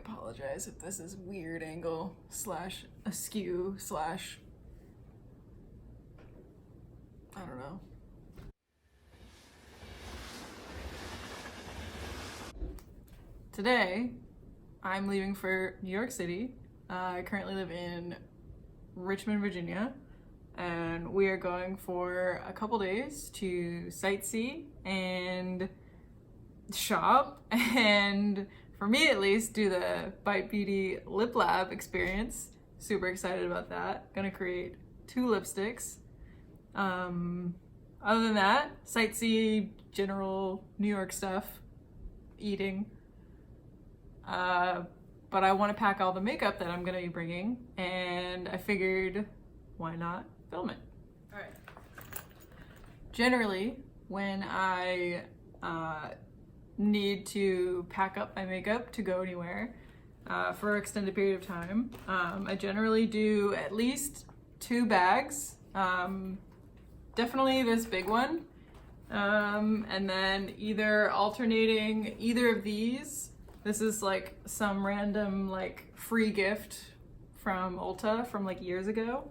apologize if this is weird angle slash askew slash I don't know. Today, I'm leaving for New York City. I currently live in Richmond, Virginia, and we are going for a couple days to sightsee and shop, and for me at least, do the Bite Beauty Lip Lab experience. Super excited about that. Gonna create 2 lipsticks. Other than that, sightsee, general New York stuff, eating. But I want to pack all the makeup that I'm gonna be bringing, and I figured, why not film it? All right. Generally, when I need to pack up my makeup to go anywhere for an extended period of time, I generally do at least 2 bags. Definitely this big one, and then either alternating either of these. This is like some random like free gift from Ulta from like years ago.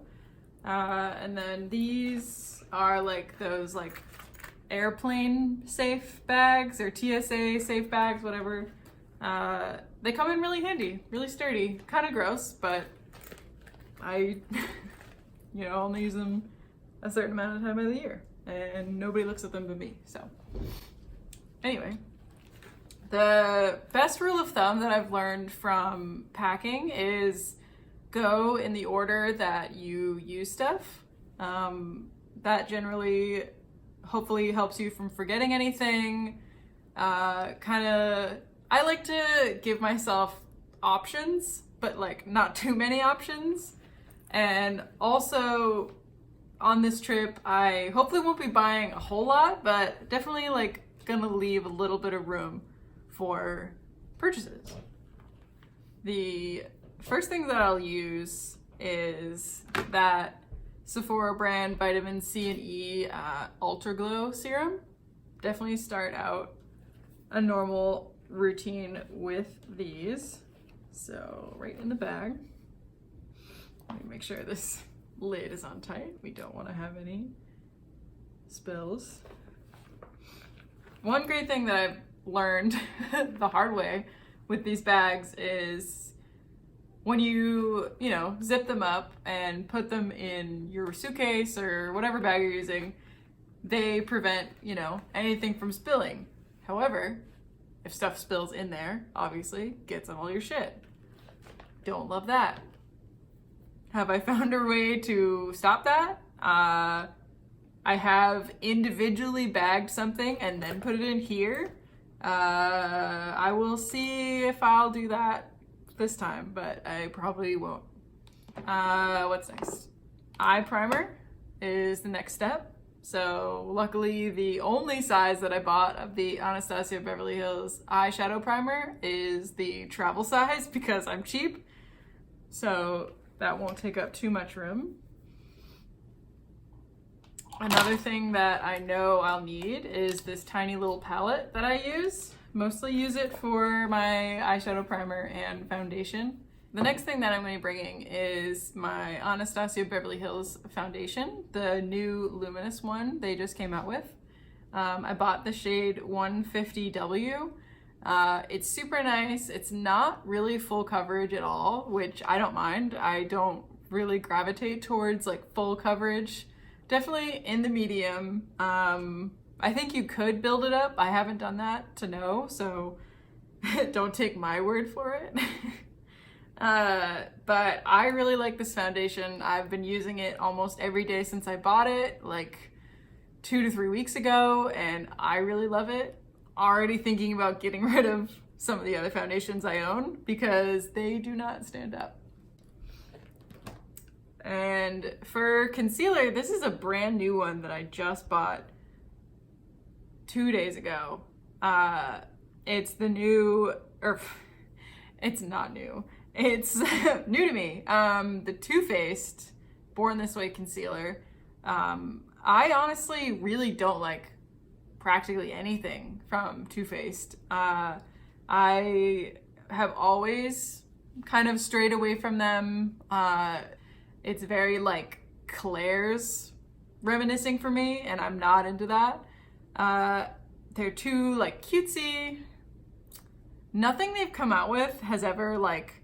And then these are like those like airplane safe bags or TSA safe bags, whatever. They come in really handy, really sturdy, kind of gross, but I, only use them a certain amount of time of the year and nobody looks at them but me. So anyway. The best rule of thumb that I've learned from packing is go in the order that you use stuff. That generally, hopefully helps you from forgetting anything. I like to give myself options, but like not too many options. And also on this trip, I hopefully won't be buying a whole lot, but definitely like gonna leave a little bit of room for purchases. The first thing that I'll use is that Sephora brand vitamin C and E Ultra Glow serum. Definitely start out a normal routine with these. So right in the bag. Let me make sure this lid is on tight. We don't want to have any spills. One great thing that I've learned the hard way with these bags is when you zip them up and put them in your suitcase or whatever bag you're using, they prevent anything from spilling. However, if stuff spills in there, obviously gets on all your shit. Don't love that. Have I found a way to stop that? I have individually bagged something and then put it in here. I will see if I'll do that this time, but I probably won't. What's next? Eye primer is the next step. So luckily the only size that I bought of the Anastasia Beverly Hills eyeshadow primer is the travel size because I'm cheap. So that won't take up too much room. Another thing that I know I'll need is this tiny little palette that I use. Mostly use it for my eyeshadow primer and foundation. The next thing that I'm going to be bringing is my Anastasia Beverly Hills foundation, the new Luminous one they just came out with. I bought the shade 150W. It's super nice. It's not really full coverage at all, which I don't mind. I don't really gravitate towards like full coverage. Definitely in the medium. I think you could build it up. I haven't done that to know, so don't take my word for it. But I really like this foundation. I've been using it almost every day since I bought it, like 2 to 3 weeks ago, and I really love it. Already thinking about getting rid of some of the other foundations I own because they do not stand up. And for concealer, this is a brand new one that I just bought 2 days ago. It's the new, or it's not new. It's new to me. The Too Faced Born This Way concealer. I honestly really don't like practically anything from Too Faced. I have always kind of strayed away from them. It's very like Claire's reminiscing for me, and I'm not into that. They're too like cutesy. Nothing they've come out with has ever like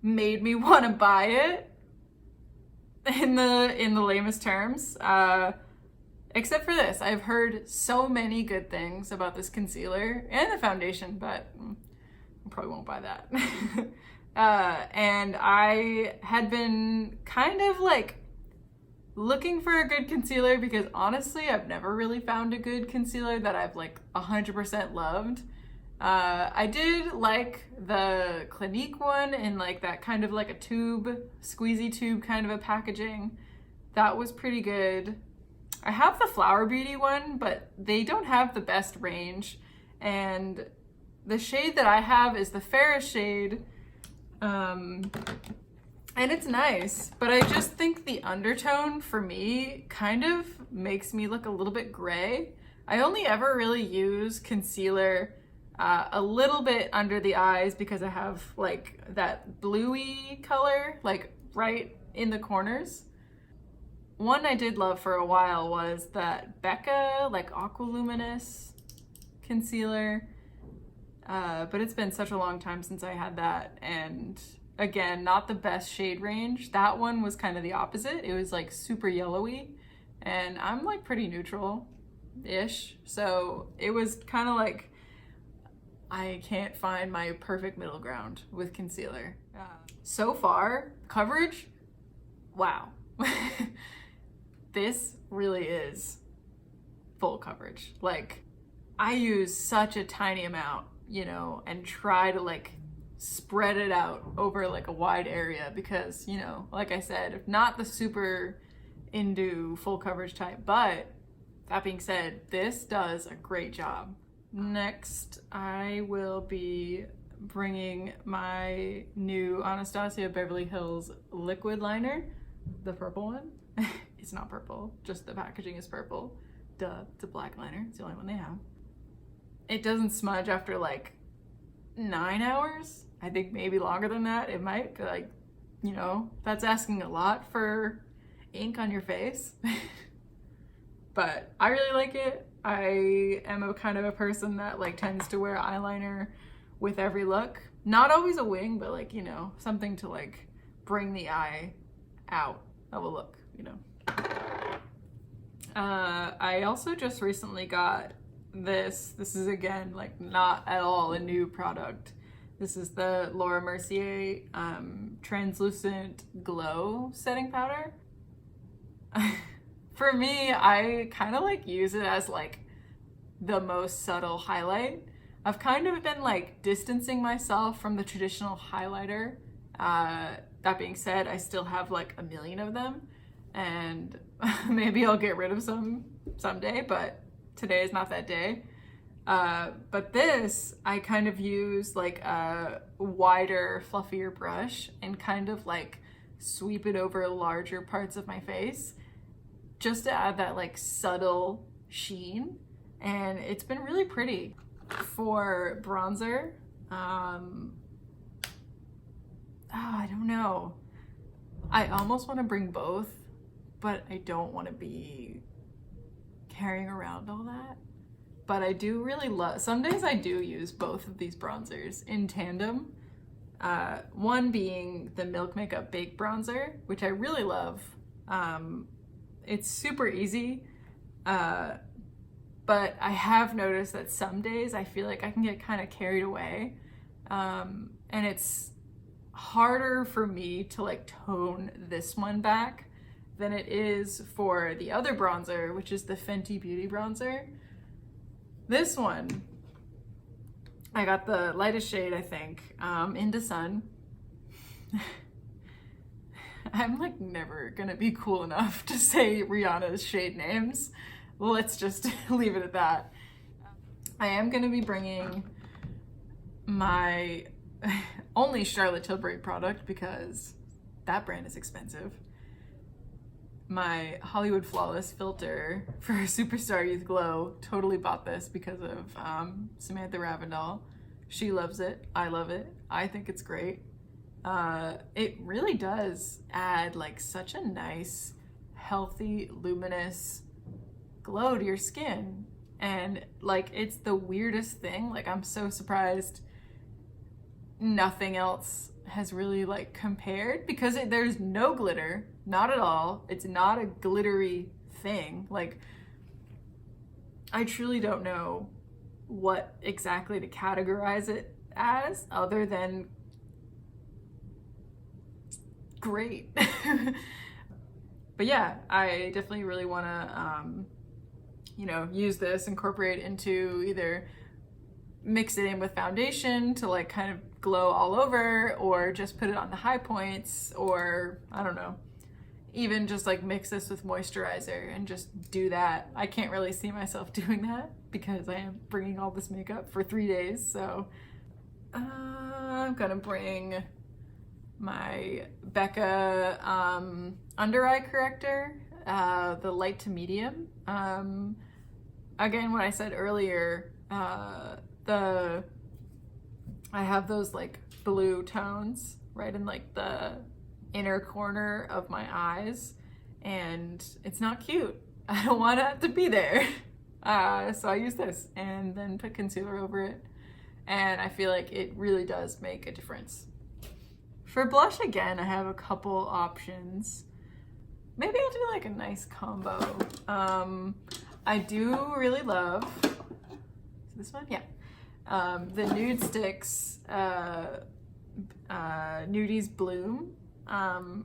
made me want to buy it in the lamest terms. Except for this. I've heard so many good things about this concealer and the foundation, but I probably won't buy that. And I had been kind of like looking for a good concealer because honestly, I've never really found a good concealer that I've like 100% loved. I did like the Clinique one in like that kind of like a tube, squeezy tube kind of a packaging. That was pretty good. I have the Flower Beauty one, but they don't have the best range. And the shade that I have is the fairest shade. And it's nice, but I just think the undertone for me kind of makes me look a little bit gray. I only ever really use concealer a little bit under the eyes because I have like that bluey color like right in the corners. One I did love for a while was that Becca like Aqua Luminous concealer, but it's been such a long time since I had that, and again, not the best shade range. That one was kind of the opposite. It was like super yellowy, and I'm like pretty neutral-ish, so it was kind of like I can't find my perfect middle ground with concealer. So far, coverage, wow. This really is full coverage. Like, I use such a tiny amount, you know, and try to like spread it out over like a wide area because, you know, like I said, not the super into full coverage type, but that being said, this does a great job. Next, I will be bringing my new Anastasia Beverly Hills liquid liner, the purple one. It's not purple, just the packaging is purple. Duh, it's a black liner, it's the only one they have. It doesn't smudge after like 9 hours. I think maybe longer than that. It might, but like, you know, that's asking a lot for ink on your face. But I really like it. I am a kind of a person that like tends to wear eyeliner with every look. Not always a wing, but like, you know, something to like bring the eye out of a look, you know. I also just recently got this. This is again, like not at all a new product. This is the Laura Mercier Translucent Glow Setting Powder. For me, I kind of like use it as like the most subtle highlight. I've kind of been like distancing myself from the traditional highlighter. That being said, I still have like a million of them, and maybe I'll get rid of some someday, but today is not that day. But this, I kind of use like a wider, fluffier brush and kind of like sweep it over larger parts of my face just to add that like subtle sheen. And it's been really pretty. For bronzer, oh, I don't know. I almost want to bring both, but I don't want to be carrying around all that. But I do really love, some days I do use both of these bronzers in tandem. One being the Milk Makeup Baked Bronzer, which I really love. It's super easy, but I have noticed that some days I feel like I can get kind of carried away. And it's harder for me to like tone this one back than it is for the other bronzer, which is the Fenty Beauty bronzer. This one, I got the lightest shade, I think, Into Sun. I'm like never gonna be cool enough to say Rihanna's shade names. Let's just leave it at that. I am gonna be bringing my only Charlotte Tilbury product because that brand is expensive. My Hollywood Flawless filter for Superstar Youth Glow. Totally bought this because of Samantha Ravindal. She loves it. I love it. I think it's great. It really does add like such a nice, healthy, luminous glow to your skin. And like, it's the weirdest thing. Like, I'm so surprised nothing else has really like compared, because there's no glitter, not at all. It's not a glittery thing. Like, I truly don't know what exactly to categorize it as other than great. But yeah, I definitely really want to you know, use this, incorporate into either mix it in with foundation to like kind of glow all over, or just put it on the high points, or I don't know, even just like mix this with moisturizer and just do that. I can't really see myself doing that because I am bringing all this makeup for 3 days. So I'm gonna bring my Becca under eye corrector, the light to medium. Again, what I said earlier, I have those like blue tones right in like the inner corner of my eyes, and it's not cute. I don't want it to be there. So I use this and then put concealer over it, and I feel like it really does make a difference. For blush, again, I have a couple options. Maybe I'll do like a nice combo. I do really love this one, yeah. The Nudestix Nudies Bloom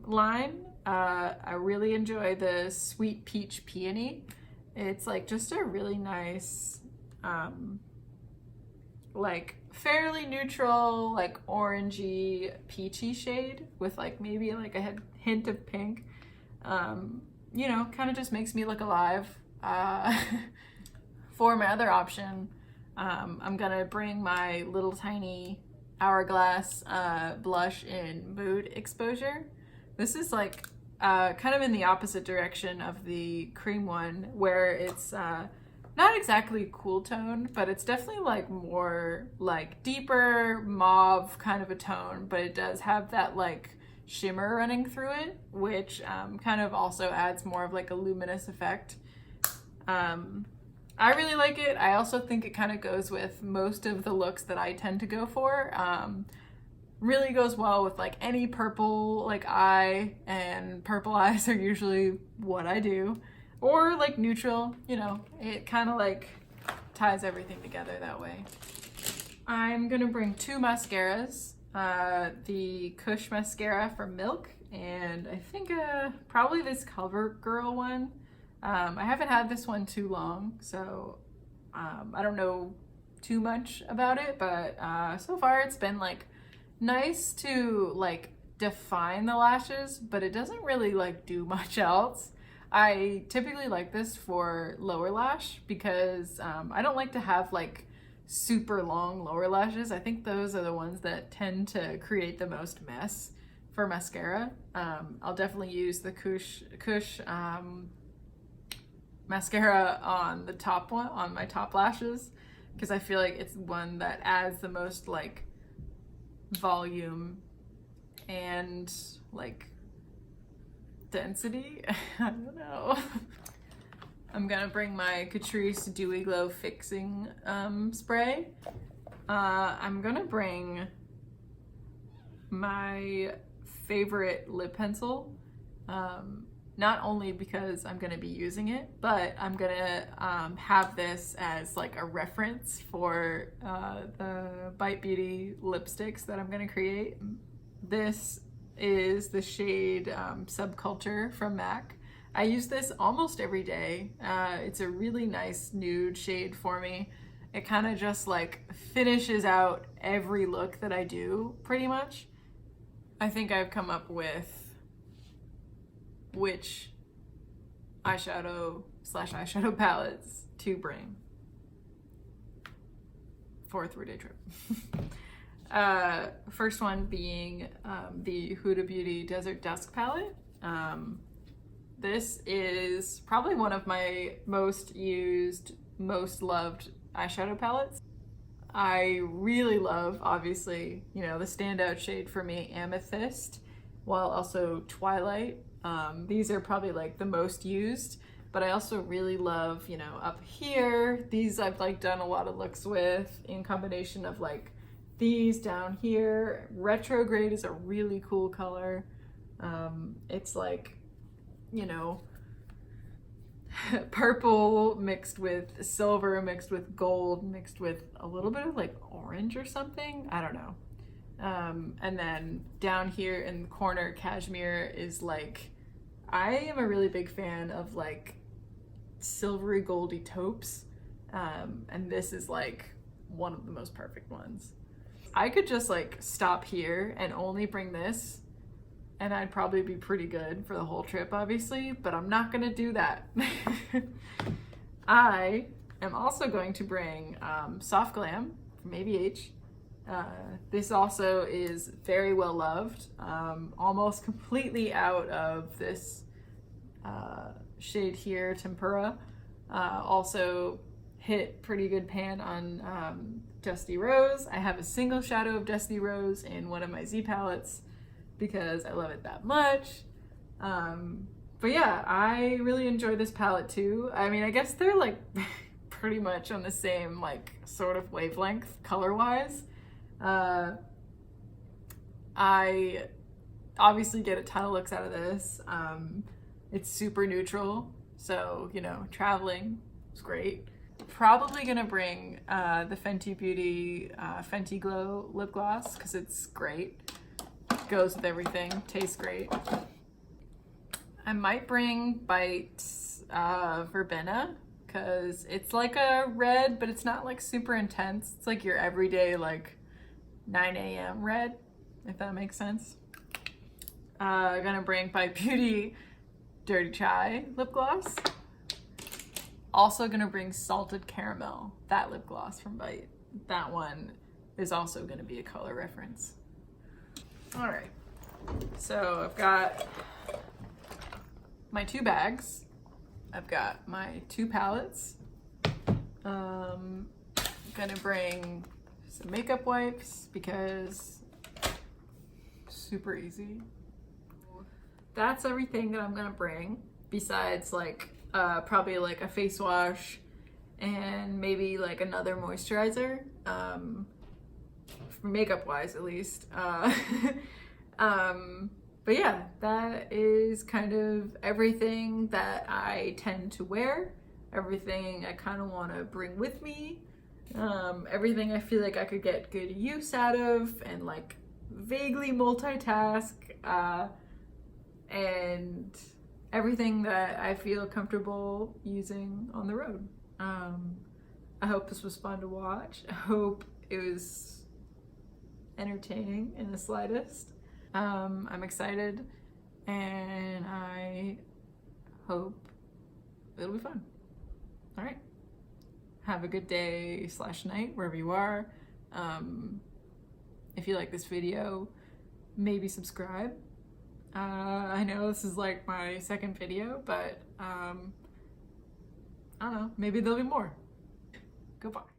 line. I really enjoy the Sweet Peach Peony. It's like just a really nice, like fairly neutral, like orangey, peachy shade with like maybe like a hint of pink. You know, kind of just makes me look alive. For my other option, I'm gonna bring my little tiny Hourglass blush in Mood Exposure. This is like kind of in the opposite direction of the cream one, where it's not exactly cool tone, but it's definitely like more like deeper mauve kind of a tone, but it does have that like shimmer running through it, which kind of also adds more of like a luminous effect. I really like it. I also think it kind of goes with most of the looks that I tend to go for. Really goes well with like any purple like eye, and purple eyes are usually what I do, or like neutral, you know, it kind of like ties everything together that way. I'm gonna bring 2 mascaras, the Kush mascara from Milk, and I think probably this Covergirl one. I haven't had this one too long, so I don't know too much about it, but so far it's been like nice to like define the lashes, but it doesn't really like do much else. I typically like this for lower lash because I don't like to have like super long lower lashes. I think those are the ones that tend to create the most mess for mascara. I'll definitely use the Kush mascara on the top one, on my top lashes, because I feel like it's one that adds the most like volume and like density. I don't know. I'm gonna bring my Catrice Dewy Glow Fixing spray. I'm gonna bring my favorite lip pencil. Not only because I'm gonna be using it, but I'm gonna have this as like a reference for the Bite Beauty lipsticks that I'm gonna create. This is the shade Subculture from MAC. I use this almost every day. It's a really nice nude shade for me. It kind of just like finishes out every look that I do pretty much. I think I've come up with which eyeshadow/eyeshadow palettes to bring for a 3-day trip. First one being the Huda Beauty Desert Dusk palette. This is probably one of my most used, most loved eyeshadow palettes. I really love, obviously, you know, the standout shade for me, Amethyst, while also Twilight. These are probably like the most used, but I also really love, you know, up here, these I've like done a lot of looks with in combination of like these down here. Retrograde is a really cool color. It's like, you know, purple mixed with silver, mixed with gold, mixed with a little bit of like orange or something. I don't know. And then down here in the corner, Cashmere is like, I am a really big fan of like silvery goldy taupes. And this is like one of the most perfect ones. I could just like stop here and only bring this, and I'd probably be pretty good for the whole trip, obviously, but I'm not gonna do that. I am also going to bring Soft Glam from ABH. This also is very well loved, almost completely out of this shade here, Tempura. Also hit pretty good pan on Dusty Rose. I have a single shadow of Dusty Rose in one of my Z palettes because I love it that much. But yeah, I really enjoy this palette too. I mean, I guess they're like pretty much on the same like sort of wavelength color-wise. I obviously get a ton of looks out of this. It's super neutral, so, you know, traveling is great. Probably gonna bring the Fenty Beauty Fenty Glow lip gloss because it's great. Goes with everything, tastes great. I might bring Bites Verbena because it's like a red, but it's not like super intense. It's like your everyday like 9 a.m. red, if that makes sense. Gonna bring Bite Beauty Dirty Chai lip gloss. Also gonna bring Salted Caramel, that lip gloss from Bite. That one is also gonna be a color reference. All right, so I've got my 2 bags. I've got my 2 palettes. Gonna bring some makeup wipes because super easy. That's everything that I'm gonna bring besides like probably like a face wash and maybe like another moisturizer, makeup wise at least. But yeah, that is kind of everything that I tend to wear, everything I kind of want to bring with me, everything I feel like I could get good use out of and like vaguely multitask, and everything that I feel comfortable using on the road. I hope this was fun to watch. I hope it was entertaining in the slightest. I'm excited and I hope it'll be fun. All right. Have a good day / night wherever you are. If you like this video, maybe subscribe. I know this is like my 2nd video, but I don't know, maybe there'll be more. Goodbye.